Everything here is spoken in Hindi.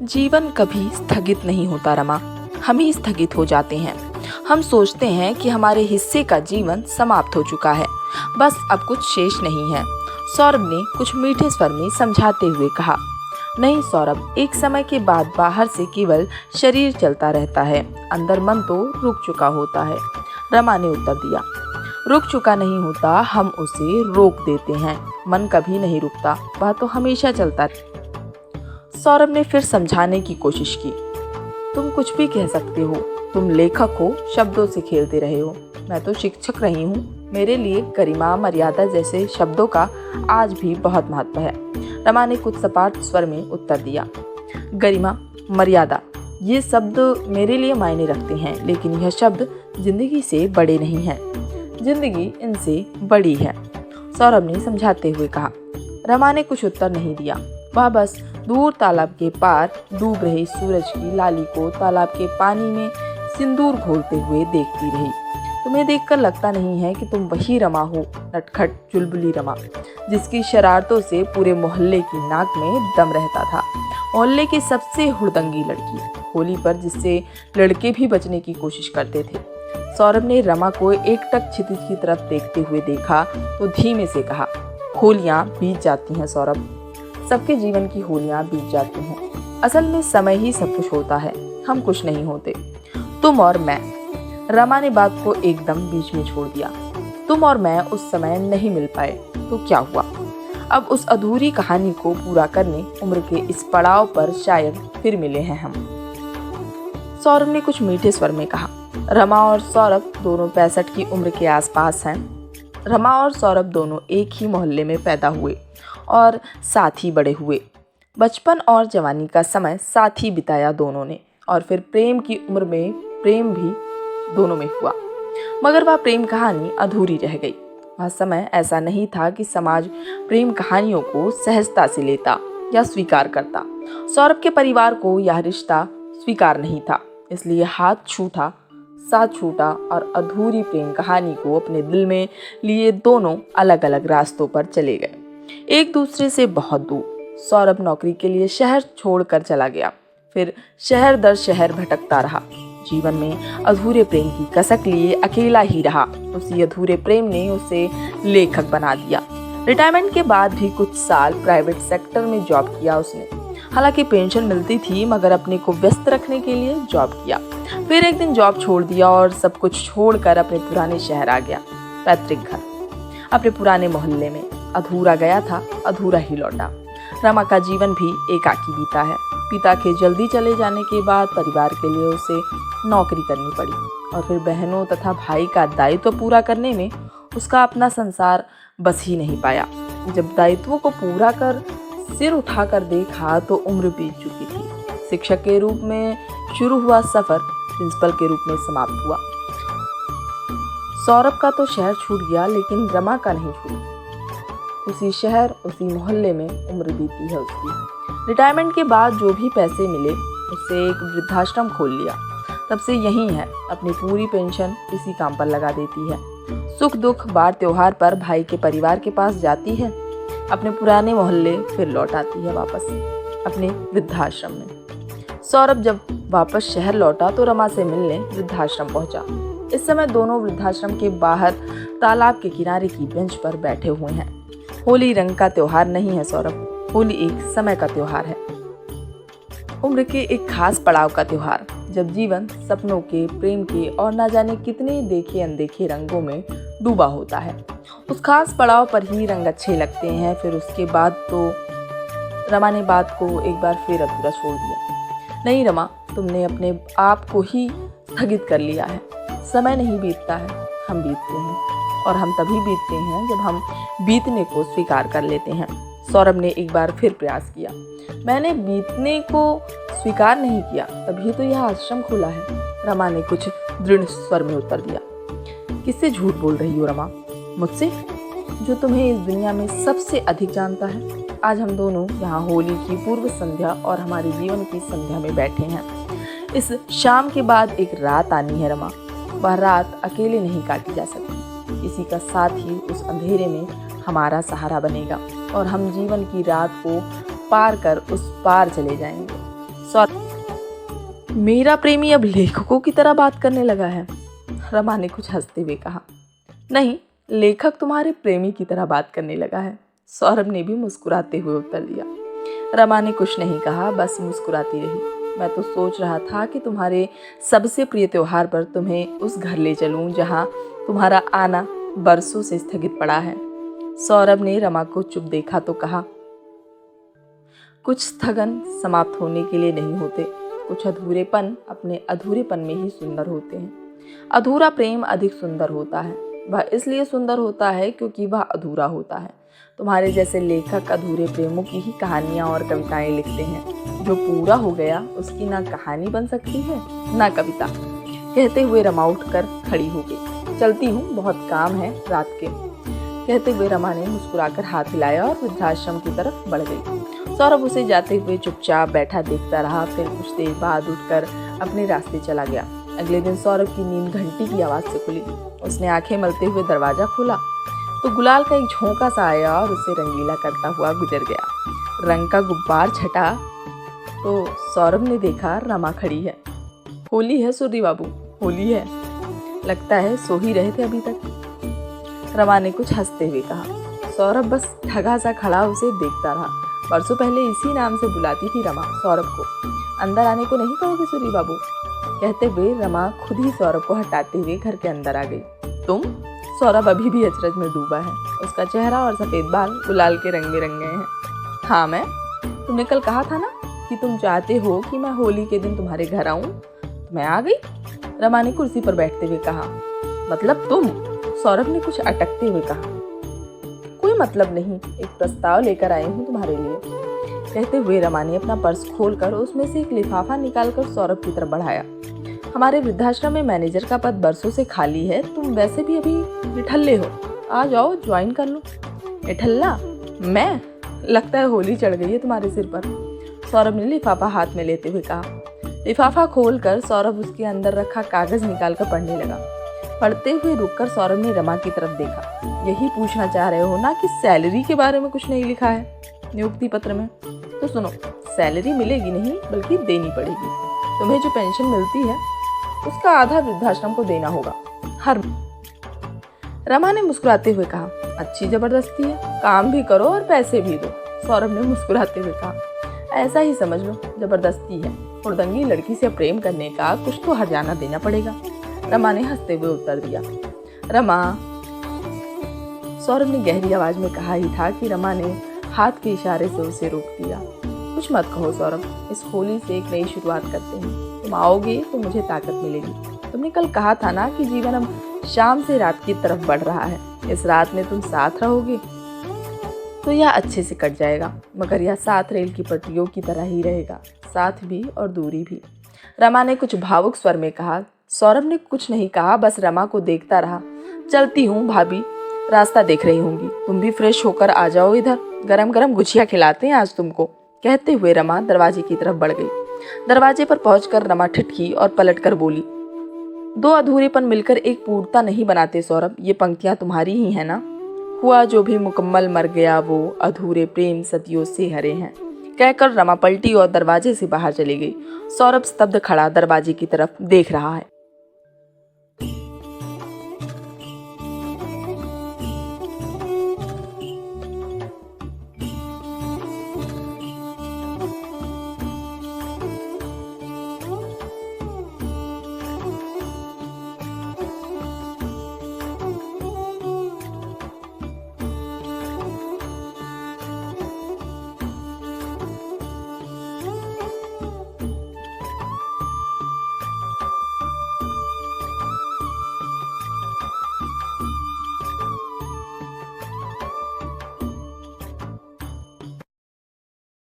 जीवन कभी स्थगित नहीं होता रमा, हम ही स्थगित हो जाते हैं। हम सोचते हैं कि हमारे हिस्से का जीवन समाप्त हो चुका है, बस अब कुछ शेष नहीं है। सौरभ ने कुछ मीठे स्वर में समझाते हुए कहा, नहीं सौरभ, एक समय के बाद बाहर से केवल शरीर चलता रहता है, अंदर मन तो रुक चुका होता है। रमा ने उत्तर दिया, रुक चुका नहीं होता, हम उसे रोक देते हैं। मन कभी नहीं रुकता, वह तो हमेशा चलता रहता। सौरभ ने फिर समझाने की कोशिश की, तुम कुछ भी कह सकते हो, तुम लेखक हो, शब्दों से खेलते रहे हो, मैं तो शिक्षक रही हूँ। मेरे लिए गरिमा, मर्यादा जैसे शब्दों का आज भी बहुत महत्व है। रमा ने कुछ सपाट स्वर में उत्तर दिया, गरिमा, मर्यादा, ये शब्द मेरे लिए मायने रखते हैं, लेकिन यह शब्द जिंदगी से बड़े नहीं हैं। जिंदगी इनसे बड़ी है, सौरभ ने समझाते हुए कहा। रमा ने कुछ उत्तर नहीं दिया, वह बस दूर तालाब के पार डूब रहे सूरज की लाली को तालाब के पानी में सिंदूर घोलते हुए देखती रही। तुम्हें देखकर लगता नहीं है कि तुम वही रमा हो, नटखट चुलबुली रमा, जिसकी शरारतों से पूरे मोहल्ले की नाक में दम रहता था। मोहल्ले की सबसे हुड़दंगी लड़की, होली पर जिससे लड़के भी बचने की कोशिश करते थे। सौरभ ने रमा को एकटक क्षितिज की तरफ देखते हुए देखा तो धीमे से कहा, होलियां बीत जाती हैं सौरभ, सबके जीवन की होलियां बीत जाती हैं। असल में समय ही सब कुछ होता है, हम कुछ नहीं होते। तुम और मैं, रमा ने बात को एकदम बीच में छोड़ दिया, तुम और मैं उस समय नहीं मिल पाए तो क्या हुआ? अब उस अधूरी कहानी को पूरा करने उम्र के इस पड़ाव पर शायद फिर मिले हैं हम। सौरभ ने कुछ मीठे स्वर में कहा। रमा और सौरभ दोनों 65 की उम्र के आसपास हैं। रमा और सौरभ दोनों एक ही मोहल्ले में पैदा हुए और साथ ही बड़े हुए। बचपन और जवानी का समय साथ ही बिताया दोनों ने, और फिर प्रेम की उम्र में प्रेम भी दोनों में हुआ, मगर वह प्रेम कहानी अधूरी रह गई। वह समय ऐसा नहीं था कि समाज प्रेम कहानियों को सहजता से लेता या स्वीकार करता। सौरभ के परिवार को यह रिश्ता स्वीकार नहीं था, इसलिए हाथ छूटा, साथ छूटा और अधूरी प्रेम कहानी को अपने दिल में लिए दोनों अलग अलग रास्तों पर चले गए, एक दूसरे से बहुत दूर। सौरभ नौकरी के लिए शहर छोड़कर चला गया, फिर शहर दर शहर भटकता रहा। जीवन में अधूरे प्रेम की कसक लिए अकेला ही रहा। उसी अधूरे प्रेम ने उसे लेखक बना दिया। रिटायरमेंट के बाद भी कुछ साल प्राइवेट सेक्टर में जॉब किया उसने। हालांकि पेंशन मिलती थी, मगर अपने को व्यस्त रखने के लिए जॉब किया। फिर एक दिन जॉब छोड़ दिया और सब कुछ छोड़कर अपने पुराने शहर आ गया, पैतृक घर, अपने पुराने मोहल्ले में। अधूरा गया था, अधूरा ही लौटा। रमा का जीवन भी एकाकी बीता है। पिता के जल्दी चले जाने के बाद परिवार के लिए उसे नौकरी करनी पड़ी, और फिर बहनों तथा भाई का दायित्व पूरा करने में उसका अपना संसार बस ही नहीं पाया। जब दायित्वों को पूरा कर सिर उठाकर देखा तो उम्र बीत चुकी थी। शिक्षक के रूप में शुरू हुआ सफर प्रिंसिपल के रूप में समाप्त हुआ। सौरभ का तो शहर छूट गया, लेकिन रमा का नहीं छूटा। उसी शहर, उसी मोहल्ले में उम्र बीती है उसकी। रिटायरमेंट के बाद जो भी पैसे मिले उससे एक वृद्धाश्रम खोल लिया। तब से यही है, अपनी पूरी पेंशन इसी काम पर लगा देती है। सुख दुख बार त्योहार पर भाई के परिवार के पास जाती है, अपने पुराने मोहल्ले फिर लौट आती है वापस अपने वृद्धाश्रम में। सौरभ जब वापस शहर लौटा तो रमा से मिलने वृद्धाश्रम पहुंचा। इस समय दोनों वृद्धाश्रम के बाहर तालाब के किनारे की बेंच पर बैठे हुए हैं। होली रंग का त्योहार नहीं है सौरभ, होली एक समय का त्योहार है, उम्र के एक खास पड़ाव का त्योहार, जब जीवन सपनों के, प्रेम के और ना जाने कितने देखे अनदेखे रंगों में डूबा होता है। उस खास पड़ाव पर ही रंग अच्छे लगते हैं। फिर उसके बाद तो रमा ने बात को एक बार फिर अधूरा छोड़ दिया। नहीं रमा, तुमने अपने आप को ही स्थगित कर लिया है। समय नहीं बीतता है, हम बीतते हैं, और हम तभी बीतते हैं जब हम बीतने को स्वीकार कर लेते हैं। सौरभ ने एक बार फिर प्रयास किया। मैंने बीतने को स्वीकार नहीं किया, तभी तो यह आश्रम खुला है। रमा ने कुछ दृढ़ स्वर में उत्तर दिया। किससे झूठ बोल रही हो रमा? मुझसे, जो तुम्हें इस दुनिया में सबसे अधिक जानता है। आज हम दोनों यहाँ होली की पूर्व संध्या और हमारे जीवन की संध्या में बैठे हैं। इस शाम के बाद एक रात आनी है रमा, वह रात अकेले नहीं काटी जा सकती। किसी का साथ ही उस अंधेरे में हमारा सहारा बनेगा, और हम जीवन की रात को पार कर उस पार चले जाएंगे। सौरभ, मेरा प्रेमी अब लेखकों की तरह बात करने लगा है। रमा ने कुछ हंसते हुए कहा। नहीं, लेखक तुम्हारे प्रेमी की तरह बात करने लगा है। सौरभ ने भी मुस्कुराते हुए उत्तर दिया। रमा ने कुछ नहीं कहा, बस मुस्कुराती रही। मैं तो सोच रहा था कि तुम्हारे सबसे प्रिय त्योहार पर तुम्हें उस घर ले चलूं जहां तुम्हारा आना बरसों से स्थगित पड़ा है। सौरभ ने रमा को चुप देखा तो कहा, कुछ स्थगन समाप्त होने के लिए नहीं होते, कुछ अधूरेपन अपने अधूरेपन में ही सुंदर होते हैं। अधूरा प्रेम अधिक सुंदर होता है। वह इसलिए सुंदर होता है क्योंकि वह अधूरा होता है। तुम्हारे जैसे लेखक अधूरे प्रेमों की ही कहानियां और कविताएं लिखते हैं। जो पूरा हो गया उसकी ना कहानी बन सकती है ना कविता। कहते हुए रमा उठकर खड़ी हो गई। चलती हूँ, बहुत काम है रात के। कहते हुए रमा ने मुस्कुराकर हाथ हिलाया और वृद्धाश्रम की तरफ बढ़ गई। सौरभ उसे जाते हुए चुपचाप बैठा देखता रहा। फिर कुछ देर बाद उठकर अपने रास्ते चला गया। अगले दिन सौरभ की नींद घंटी की आवाज से खुली। उसने आंखें मलते हुए दरवाजा खोला तो गुलाल का एक झोंका सा आया और उसे रंगीला करता हुआ गुजर गया। रंग का गुब्बार छटा तो सौरभ ने देखा रमा खड़ी है। होली है सूर्य बाबू, होली है। लगता है सो ही रहे थे अभी तक। रमा ने कुछ हंसते हुए कहा। सौरभ बस ठगा सा खड़ा उसे देखता रहा। बरसों पहले इसी नाम से बुलाती थी रमा सौरभ को। अंदर आने को नहीं कहोगे सूर्य बाबू? कहते हुए रमा खुद ही सौरभ को हटाते हुए घर के अंदर आ गई। तुम? सौरभ अभी भी अचरज में डूबा है। उसका चेहरा और सफेद बाल गुलाल के रंग में रंग गए हैं। हाँ मैं? तुमने कल कहा था ना कि तुम चाहते हो कि मैं होली के दिन तुम्हारे घर आऊं। मैं आ गई, रमा ने कुर्सी पर बैठते हुए कहा। मतलब तुम? सौरभ ने कुछ अटकते हुए कहा। कोई मतलब नहीं, एक प्रस्ताव लेकर आई हूँ तुम्हारे लिए। कहते हुए रमा ने अपना पर्स खोलकर उसमें से एक लिफाफा निकालकर सौरभ की तरफ बढ़ाया। हमारे वृद्धाश्रम में मैनेजर का पद बरसों से खाली है। तुम वैसे भी अभी निठल्ले हो, आ जाओ ज्वाइन कर लो। निठल्ला? मैं? लगता है होली चढ़ गई है तुम्हारे सिर पर, सौरभ ने लिफाफा हाथ में लेते हुए कहा। लिफाफा खोलकर सौरभ उसके अंदर रखा कागज निकालकर पढ़ने लगा। पढ़ते हुए रुककर सौरभ ने रमा की तरफ देखा। यही पूछना चाह रहे हो ना कि सैलरी के बारे में कुछ नहीं लिखा है नियुक्ति पत्र में? तो सुनो, सैलरी मिलेगी नहीं बल्कि देनी पड़ेगी। तुम्हें जो पेंशन मिलती है उसका आधा वृद्धाश्रम को देना होगा हर। रमा ने मुस्कुराते हुए कहा। अच्छी जबरदस्ती है, काम भी करो और पैसे भी दो, सौरभ ने मुस्कुराते हुए कहा। ऐसा ही समझ लो, जबरदस्ती है। हुड़दंगी लड़की से प्रेम करने का कुछ तो हर्जाना देना पड़ेगा, रमा ने हंसते हुए उत्तर दिया। रमा, सौरभ ने गहरी आवाज में कहा ही था कि रमा ने हाथ के इशारे से उसे रोक दिया। कुछ मत कहो सौरभ, इस होली से एक नई शुरुआत करते हैं। तुम आओगे तो मुझे ताकत मिलेगी। तुमने कल कहा था ना कि जीवन अब शाम से रात की तरफ बढ़ रहा है। इस रात में तुम साथ रहोगे तो यह अच्छे से कट जाएगा, मगर यह साथ रेल की पटरियों की तरह ही रहेगा, साथ भी और दूरी भी, रमा ने कुछ भावुक स्वर में कहा। सौरभ ने कुछ नहीं कहा, बस रमा को देखता रहा। चलती हूँ भाभी, रास्ता देख रही होंगी। तुम भी फ्रेश होकर आ जाओ इधर, गरम गरम गुजिया खिलाते हैं आज तुमको। कहते हुए रमा दरवाजे की तरफ बढ़ गई। दरवाजे पर पहुंचकर रमा ठिठकी और पलटकर बोली। दो अधूरेपन मिलकर एक पूर्णता नहीं बनाते सौरभ। ये पंक्तियां तुम्हारी ही है ना? हुआ जो भी मुकम्मल मर गया वो, अधूरे प्रेम सदियों से हरे हैं। कहकर रमा पलटी और दरवाजे से बाहर चली गई। सौरभ स्तब्ध खड़ा दरवाजे की तरफ देख रहा है।